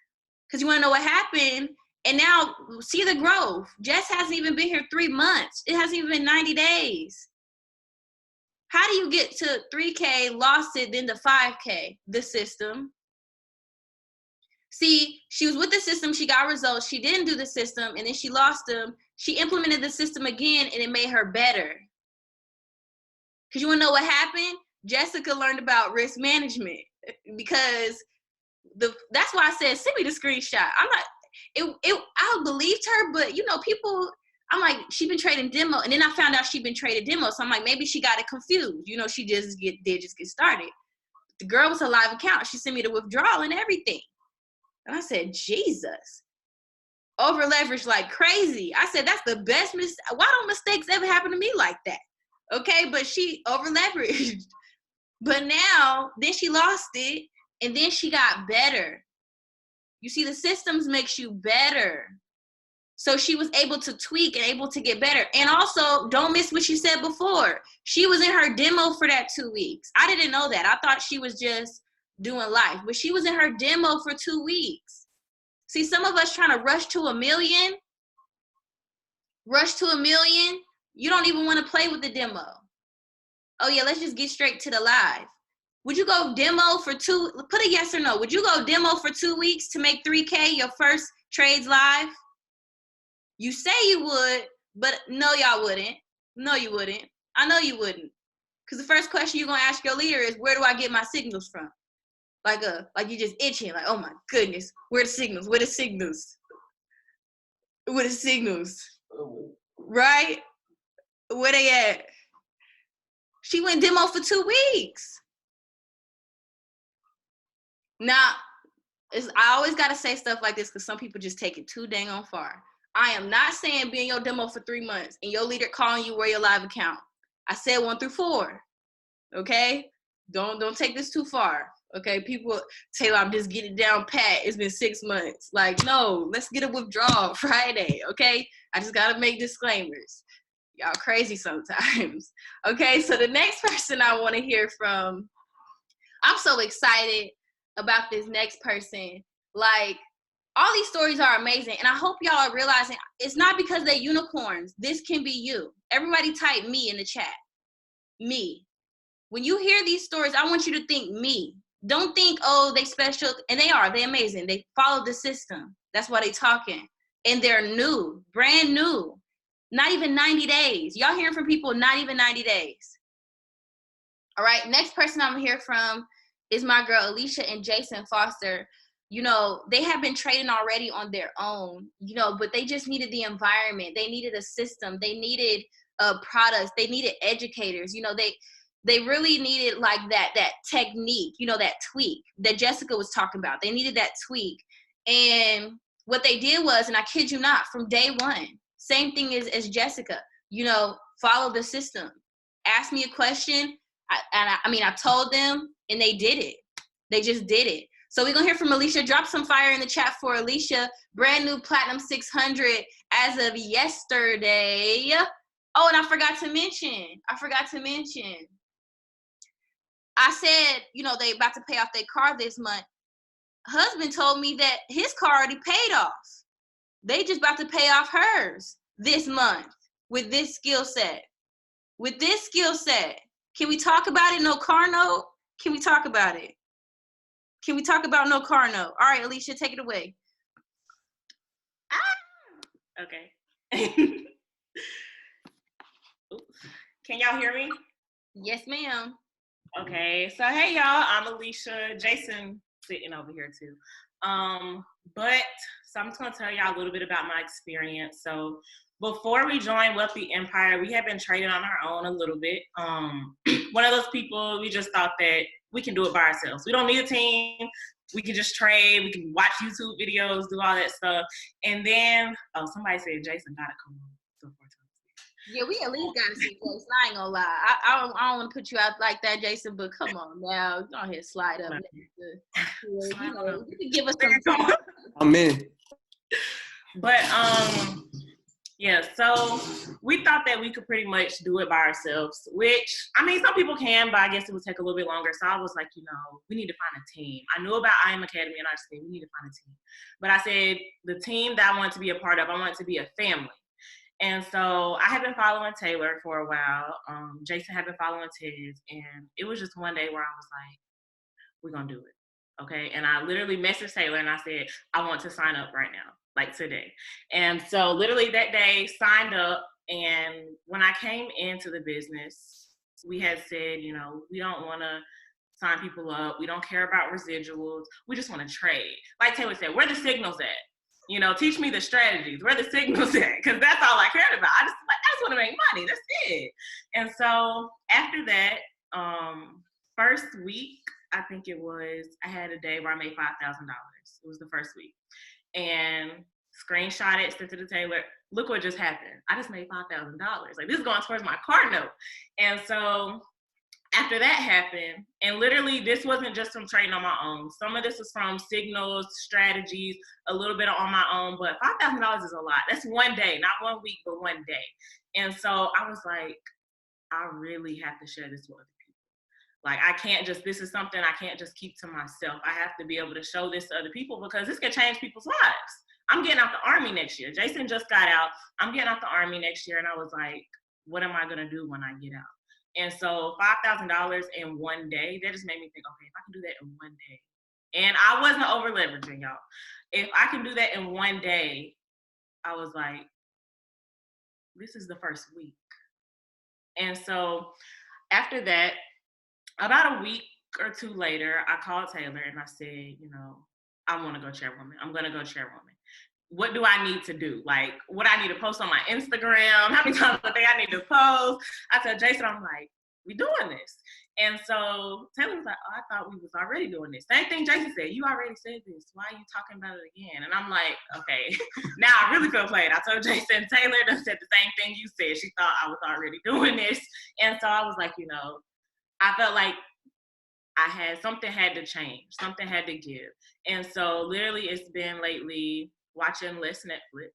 Because you want to know what happened. And now, see the growth. Jess hasn't even been here 3 months. It hasn't even been 90 days. How do you get to 3K, lost it, then to 5K? The system. See, she was with the system. She got results. She didn't do the system, and then she lost them. She implemented the system again, and it made her better. Because you want to know what happened? Jessica learned about risk management. Because that's why I said, send me the screenshot. I'm not, I believed her, but people, I'm like, she been trading demo, and then I found out she been trading demo. So I'm like, maybe she got it confused. She just get started. The girl was a live account. She sent me the withdrawal and everything. And I said, Jesus, over leveraged like crazy. I said, that's the best mistake. Why don't mistakes ever happen to me like that? Okay, but she over leveraged. But now, then she lost it, and then she got better. You see, the systems makes you better. So she was able to tweak and able to get better. And also, don't miss what she said before. She was in her demo for that 2 weeks. I didn't know that. I thought she was just doing life. But she was in her demo for 2 weeks. See, some of us trying to rush to a million. You don't even want to play with the demo. Oh, yeah, let's just get straight to the live. Would you go demo for put a yes or no. Would you go demo for 2 weeks to make 3K your first trades live? You say you would, but no, y'all wouldn't. No, you wouldn't. I know you wouldn't. Because the first question you're going to ask your leader is, where do I get my signals from? Like you just itching, like, oh my goodness, where the signals? Where the signals? Where the signals? Right? Where they at? She went demo for 2 weeks. Now, I always got to say stuff like this because some people just take it too dang on far. I am not saying be in your demo for 3 months and your leader calling you where your live account. I said 1 through 4. Okay? Don't take this too far. Okay? People, Taylor, I'm just getting down pat. It's been 6 months. Like, no, let's get a withdrawal Friday. Okay? I just got to make disclaimers. Y'all crazy sometimes. Okay? So the next person I want to hear from, I'm so excited about this next person. Like, all these stories are amazing, and I hope y'all are realizing it's not because they're unicorns. This can be you. Everybody type me in the chat. Me. When you hear these stories, I want you to think me. Don't think, oh, they special, and they are. They're amazing. They follow the system. That's why they talking. And they're new, brand new. Not even 90 days. Y'all hearing from people not even 90 days. All right, next person I'm hear from is my girl Alicia and Jason Foster. They have been trading already on their own, but they just needed the environment. They needed a system. They needed products. They needed educators. They really needed like that technique, that tweak that Jessica was talking about. They needed that tweak. And what they did was, and I kid you not, from day one, same thing as Jessica, follow the system. Ask me a question. I told them, and they did it. They just did it. So we're going to hear from Alicia. Drop some fire in the chat for Alicia. Brand new Platinum 600 as of yesterday. Oh, and I forgot to mention. I said, they about to pay off their car this month. husband told me that his car already paid off. They just about to pay off hers this month with this skill set. With this skill set. Can we talk about it? No car note? Can we talk about it? Can we talk about no car note? All right, Alicia, take it away. Okay. Can y'all hear me? Yes, ma'am. Okay, so hey y'all, I'm Alicia. Jason sitting over here too. So I'm just gonna tell y'all a little bit about my experience. So before we joined Wealthy Empire, we had been trading on our own a little bit. One of those people, we just thought that we can do it by ourselves. We don't need a team. We can just trade. We can watch YouTube videos, do all that stuff. And then, somebody said Jason gotta come on. Yeah, we at least gotta see Jason. I ain't gonna lie. I don't want to put you out like that, Jason. But come on now, go ahead, slide up. You can give us some. I'm in. But yeah. So we thought that we could pretty much do it by ourselves. Which I mean, some people can, but I guess it would take a little bit longer. So I was like, we need to find a team. I knew about I Am Academy, and I just said we need to find a team. But I said the team that I wanted to be a part of, I wanted to be a family. And so I had been following Taylor for a while. Jason had been following Tiz. And it was just one day where I was like, we're going to do it. Okay. And I literally messaged Taylor and I said, I want to sign up right now, like today. And so literally that day signed up. And when I came into the business, we had said, we don't want to sign people up. We don't care about residuals. We just want to trade. Like Taylor said, where the signals at? Teach me the strategies, where the signals at, because that's all I cared about. I just want to make money. That's it. And so after that, first week, I think it was, I had a day where I made $5,000. It was the first week. And screenshot it, sent it to Taylor. Look what just happened. I just made $5,000. Like, this is going towards my car note. And so after that happened, and literally this wasn't just from trading on my own. Some of this was from signals, strategies, a little bit on my own, but $5,000 is a lot. That's one day, not 1 week, but one day. And so I was like, I really have to share this with other people. Like, this is something I can't just keep to myself. I have to be able to show this to other people because this can change people's lives. I'm getting out the Army next year. Jason just got out. I'm getting out the Army next year. And I was like, what am I going to do when I get out? And so $5,000 in one day, that just made me think, okay, if I can do that in one day. And I wasn't over leveraging, y'all. If I can do that in one day, I was like, this is the first week. And so after that, about a week or two later, I called Taylor and I said, I want to go chairwoman. I'm going to go chairwoman. What do I need to do? Like, what I need to post on my Instagram? How many times a day I need to post? I told Jason, I'm like, we doing this. And so Taylor was like, I thought we was already doing this. Same thing Jason said, you already said this. Why are you talking about it again? And I'm like, okay, now I really feel played. I told Jason, Taylor done said the same thing you said. She thought I was already doing this. And so I was like, I felt like something had to change. Something had to give. And so literally it's been lately watching less Netflix,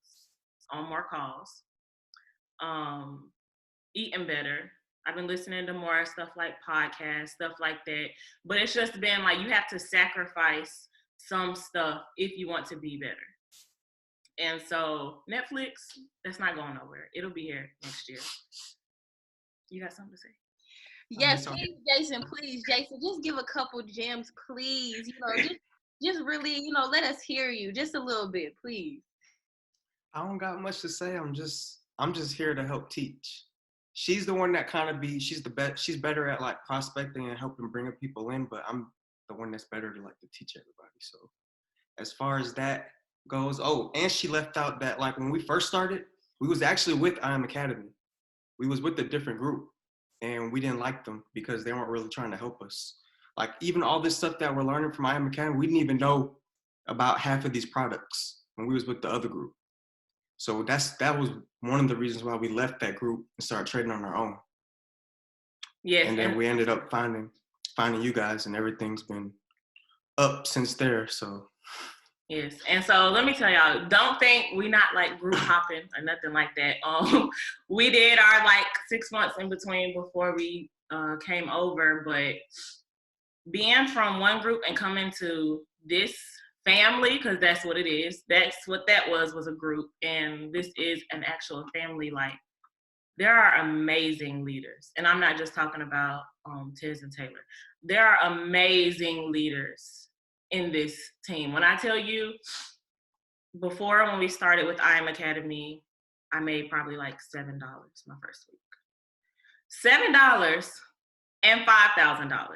on more calls, eating better. I've been listening to more stuff like podcasts, stuff like that. But it's just been like, you have to sacrifice some stuff if you want to be better. And so Netflix, that's not going nowhere. It'll be here next year. You got something to say? Yes, please, Jason, please. Jason, just give a couple gems, please. Just really, let us hear you just a little bit, please. I don't got much to say. I'm just here to help teach. She's the one that she's the best. She's better at like prospecting and helping bringing people in, but I'm the one that's better to like to teach everybody. So as far as that goes, and she left out that like when we first started, we was actually with I Am Academy. We was with a different group and we didn't like them because they weren't really trying to help us. Like even all this stuff that we're learning from I Am Academy, we didn't even know about half of these products when we was with the other group. So that was one of the reasons why we left that group and started trading on our own. Yes. And then we ended up finding you guys, and everything's been up since there. So. Yes. And so let me tell y'all, don't think we not like group hopping or nothing like that. We did our like 6 months in between before we came over, but being from one group and coming to this family, because that's what it is. That's what that was a group. And this is an actual family. Like, there are amazing leaders. And I'm not just talking about Tiz and Taylor. There are amazing leaders in this team. When I tell you, before when we started with I Am Academy, I made probably like $7 my first week. $7 and $5,000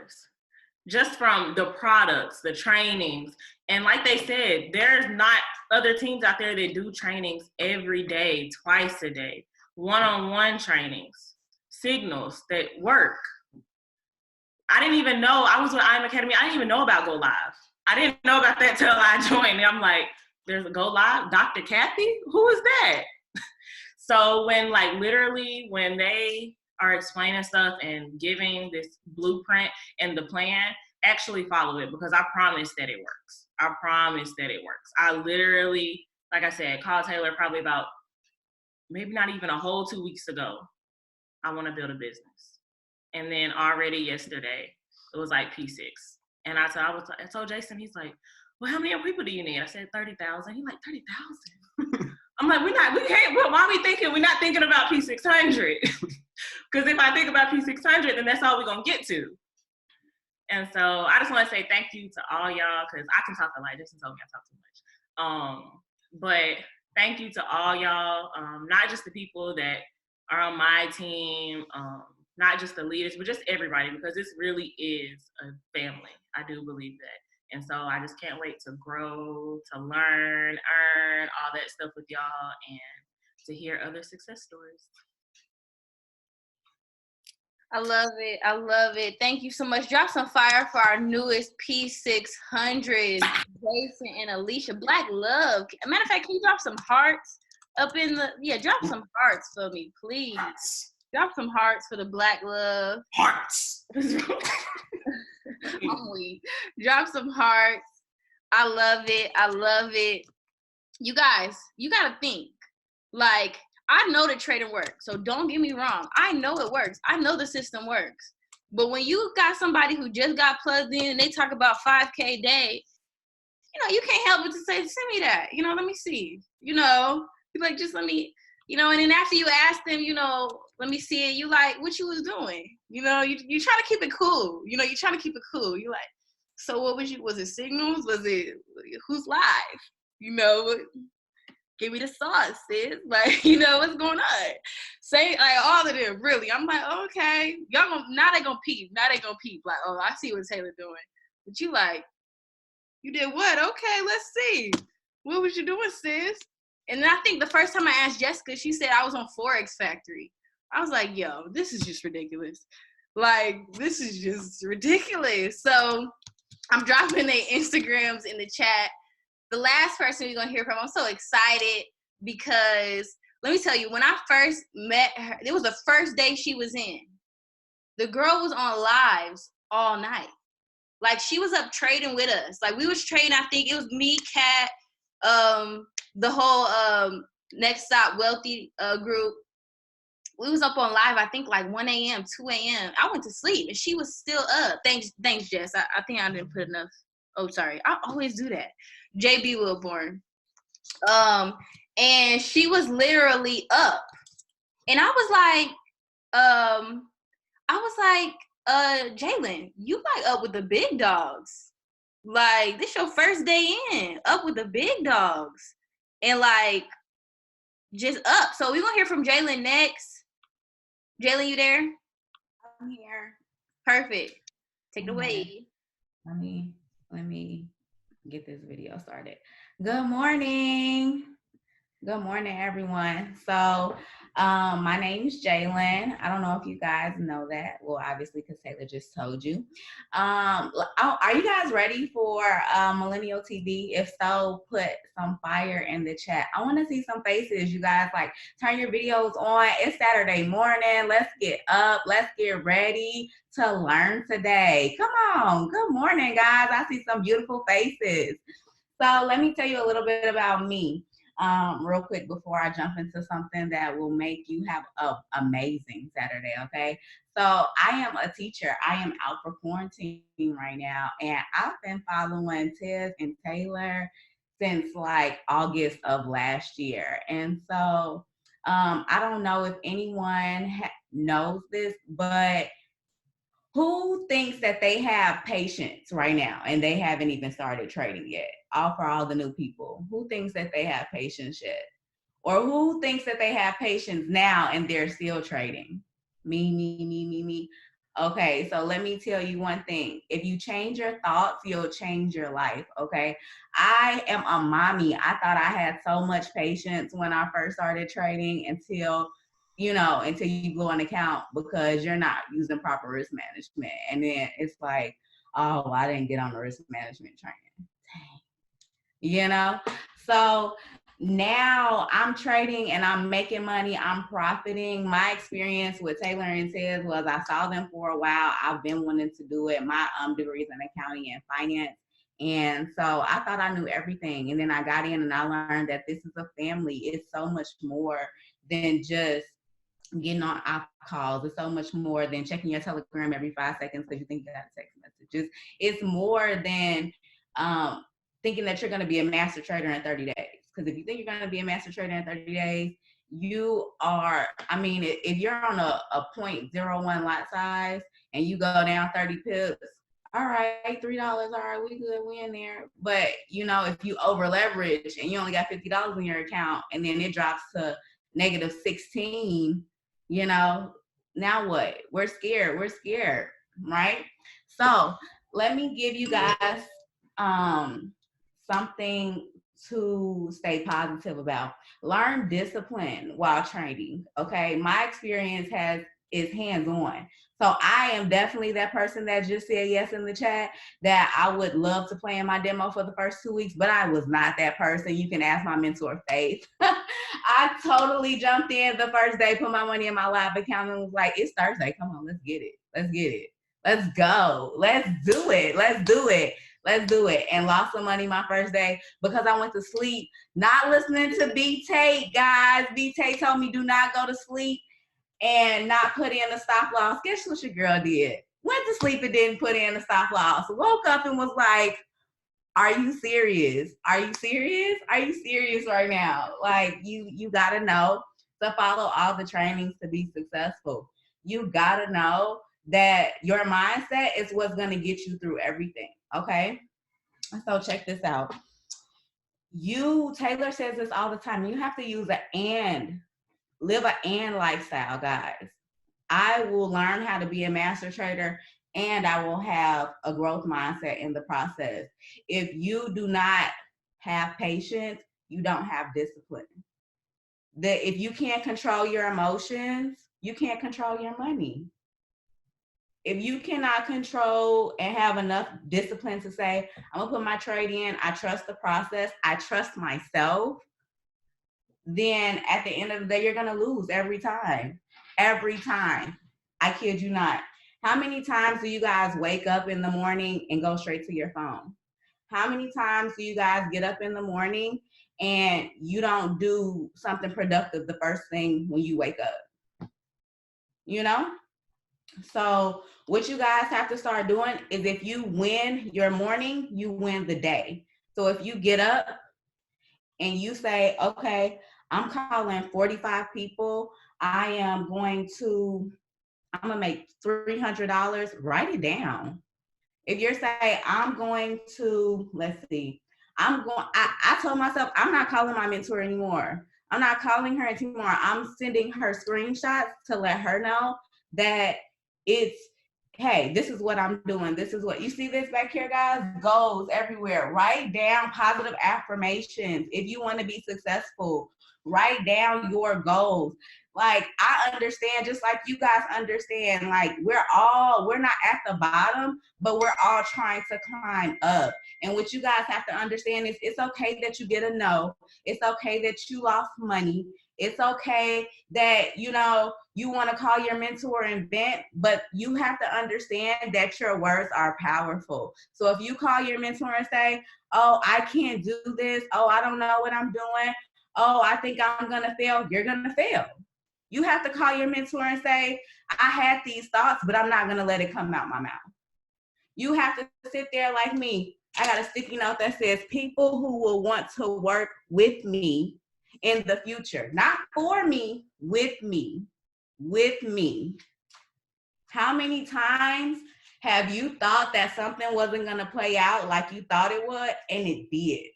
just from the products, the trainings. And like they said, there's not other teams out there that do trainings every day, twice a day, one-on-one trainings, signals that work. I didn't even know, I was with I Am Academy, I didn't even know about Go Live. I didn't know about that till I joined. And I'm like, there's a Go Live? Dr. Kathy? Who is that? So when like literally when they are explaining stuff and giving this blueprint and the plan, actually follow it, because I promise that it works. I promise that it works. I literally, like I said, called Taylor probably about maybe not even a whole 2 weeks ago. I want to build a business. And then already yesterday, it was like P6. And I told Jason, he's like, well, how many people do you need? I said 30,000. He's like, 30,000? I'm like, why are we thinking? We're not thinking about P600. Because if I think about P600, then that's all we're going to get to. And so I just want to say thank you to all y'all, because I can talk a lot. Jason told me I talk too much. But thank you to all y'all, not just the people that are on my team, not just the leaders, but just everybody, because this really is a family. I do believe that. And so I just can't wait to grow, to learn, earn, all that stuff with y'all, and to hear other success stories. I love it. I love it. Thank you so much. Drop some fire for our newest P600, Jason and Alicia. Black love. Matter of fact, can you drop some hearts up in the, drop some hearts for me, please. Drop some hearts for the Black love. Hearts. I'm weak. Drop some hearts. I love it. I love it. You guys, you got to think. Like, I know that trading works, so don't get me wrong. I know it works. I know the system works. But when you got somebody who just got plugged in and they talk about 5K a day, you can't help but to say, send me that. Let me see. Be like, just let me, and then after you ask them, let me see it, you like, what you was doing? You trying to keep it cool. You trying to keep it cool. You like, so what was it signals? Was it, who's live? Give me the sauce, sis. Like, what's going on? Say, like, all of them, really. I'm like, okay. Now they gonna peep. Like, oh, I see what Taylor doing. But you like, you did what? Okay, let's see. What was you doing, sis? And then I think the first time I asked Jessica, she said I was on Forex Factory. I was like, yo, this is just ridiculous. Like, this is just ridiculous. So I'm dropping their Instagrams in the chat. The last person we're going to hear from, I'm so excited because let me tell you, when I first met her, it was the first day she was in. The girl was on lives all night. Like, she was up trading with us. Like, we was trading, I think it was me, Kat, the whole Next Stop Wealthy group. We was up on live, I think, like 1 a.m., 2 a.m. I went to sleep, and she was still up. Thanks, Jess. I think I didn't put enough. Oh, sorry. I always do that. JB Wilborn. And she was literally up. And I was like, Jalen, you like up with the big dogs. Like, this your first day in, up with the big dogs. And like, just up. So we're gonna hear from Jalen next. Jalen, you there? I'm here. Perfect. Take it away. Let me get this video started. Good morning. Good morning, everyone. So my name is Jalen. I don't know if you guys know that. Well, obviously, because Taylor just told you. Are you guys ready for Millennial TV? If so, put some fire in the chat. I want to see some faces. You guys, like, turn your videos on. It's Saturday morning. Let's get up. Let's get ready to learn today. Come on. Good morning, guys. I see some beautiful faces. So let me tell you a little bit about me. real quick before I jump into something that will make you have an amazing Saturday, okay? So I am a teacher. I am out for quarantine right now, and I've been following Tiz and Taylor since like August of last year. And so I don't know if anyone knows this, but who thinks that they have patience right now and they haven't even started trading yet? All for all the new people. Who thinks that they have patience yet? Or who thinks that they have patience now and they're still trading? Me. Okay, so let me tell you one thing. If you change your thoughts, you'll change your life, okay? I am a mommy. I thought I had so much patience when I first started trading until you blow an account because you're not using proper risk management. And then it's like, oh, I didn't get on the risk management training. Dang. So now I'm trading and I'm making money. I'm profiting. My experience with Taylor and Tiz was I saw them for a while. I've been wanting to do it. My degree is in accounting and finance. And so I thought I knew everything. And then I got in and I learned that this is a family. It's so much more than just getting on app calls. It's so much more than checking your Telegram every 5 seconds because you think you got text messages. It's more than thinking that you're going to be a master trader in 30 days. Because if you think you're going to be a master trader in 30 days, you are, if you're on a 0.01 lot size and you go down 30 pips, all right, $3, all right, we good, we in there. But, if you over leverage and you only got $50 in your account and then it drops to -16, now what? We're scared, right? So let me give you guys something to stay positive about. Learn discipline while trading, okay? My experience is hands-on. So I am definitely that person that just said yes in the chat that I would love to play in my demo for the first 2 weeks, but I was not that person. You can ask my mentor, Faith. I totally jumped in the first day, put my money in my live account and was like, it's Thursday. Come on, let's get it. Let's go. Let's do it. And lost some money my first day because I went to sleep not listening to B Tate, guys. B Tate told me do not go to sleep and not put in a stop loss. Guess what your girl did? Went to sleep and didn't put in a stop loss. Woke up and was like, are you serious? Are you serious right now? Like, you gotta know to follow all the trainings to be successful. You gotta know that your mindset is what's gonna get you through everything, okay? So check this out. Taylor says this all the time, you have to use live and lifestyle, guys. I will learn how to be a master trader and I will have a growth mindset in the process. If you do not have patience, you don't have discipline. If you can't control your emotions, you can't control your money. If you cannot control and have enough discipline to say, I'm gonna put my trade in, I trust the process, I trust myself, then at the end of the day, you're gonna lose every time. Every time. I kid you not. How many times do you guys wake up in the morning and go straight to your phone? How many times do you guys get up in the morning and you don't do something productive the first thing when you wake up? So what you guys have to start doing is if you win your morning, you win the day. So if you get up and you say, okay, I'm calling 45 people. I'm going to make $300. Write it down. If you're saying, I'm going to, I told myself, I'm not calling my mentor anymore. I'm not calling her anymore. I'm sending her screenshots to let her know that hey, this is what I'm doing. This is what you see this back here, guys. Goals everywhere. Write down positive affirmations. If you want to be successful, write down your goals. Like, I understand, just like you guys understand, like, we're not at the bottom, but we're all trying to climb up. And what you guys have to understand is it's okay that you get a no. It's okay that you lost money. It's okay that, you want to call your mentor and vent, but you have to understand that your words are powerful. So if you call your mentor and say, oh, I can't do this. Oh, I don't know what I'm doing. oh, I think I'm going to fail, you're going to fail. You have to call your mentor and say, I had these thoughts, but I'm not going to let it come out my mouth. You have to sit there like me. I got a sticky note that says people who will want to work with me in the future, not for me, with me, with me. How many times have you thought that something wasn't going to play out like you thought it would, and it did?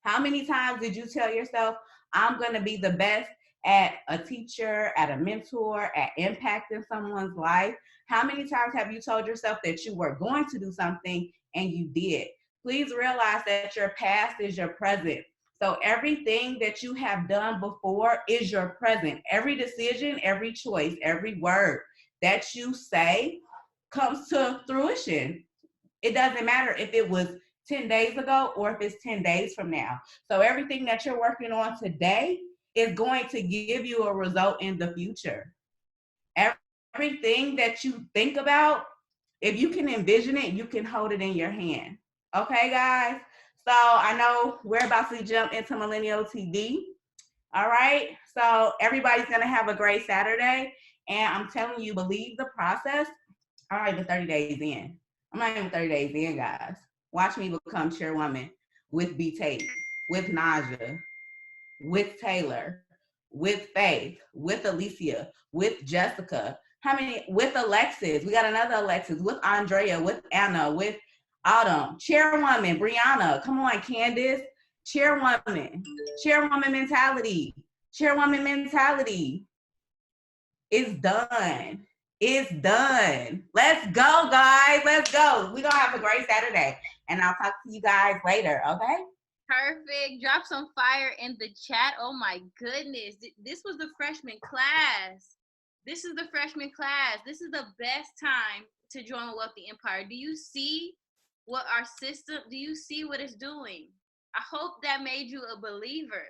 How many times did you tell yourself, I'm going to be the best at a teacher, at a mentor, at impacting someone's life? How many times have you told yourself that you were going to do something and you did? Please realize that your past is your present. So everything that you have done before is your present. Every decision, every choice, every word that you say comes to fruition. It doesn't matter if it was 10 days ago or if it's 10 days from now. So everything that you're working on today is going to give you a result in the future. Everything that you think about, if you can envision it, you can hold it in your hand. Okay, guys? So I know we're about to jump into Millennial TV. All right? So everybody's going to have a great Saturday. And I'm telling you, believe the process. I'm not even 30 days in. I'm not even 30 days in, guys. Watch me become chairwoman with B. Tate, with Naja, with Taylor, with Faith, with Alicia, with Jessica. How many? With Alexis. We got another Alexis. With Andrea, with Anna, with Autumn. Chairwoman, Brianna. Come on, Candace. Chairwoman. Chairwoman mentality. Chairwoman mentality. It's done. It's done. Let's go, guys. Let's go. We're going to have a great Saturday. And I'll talk to you guys later, okay? Perfect. Drop some fire in the chat. Oh my goodness. This was the freshman class. This is the freshman class. This is the best time to join Wealthy Empire. Do you see what our system, do you see what it's doing? I hope that made you a believer.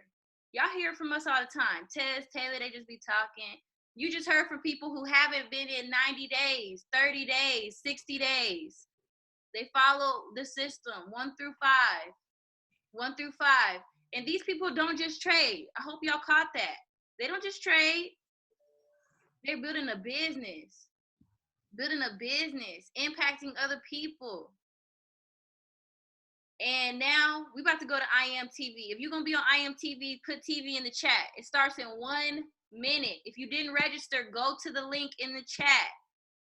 Y'all hear from us all the time. Tez, Taylor, they just be talking. You just heard from people who haven't been in 90 days, 30 days, 60 days. They follow the system 1 through 5. 1 through 5. And these people don't just trade. I hope y'all caught that. They don't just trade. They're building a business. Building a business, impacting other people. And now we're about to go to IMTV. If you're going to be on IMTV, put TV in the chat. It starts in 1 minute. If you didn't register, go to the link in the chat.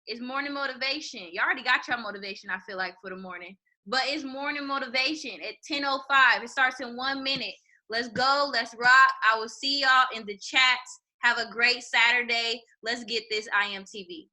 It's morning motivation. You already got your motivation, I feel like, for the morning. But it's morning motivation at 10:05. It starts in 1 minute. Let's go. Let's rock. I will see y'all in the chats. Have a great Saturday. Let's get this IMTV.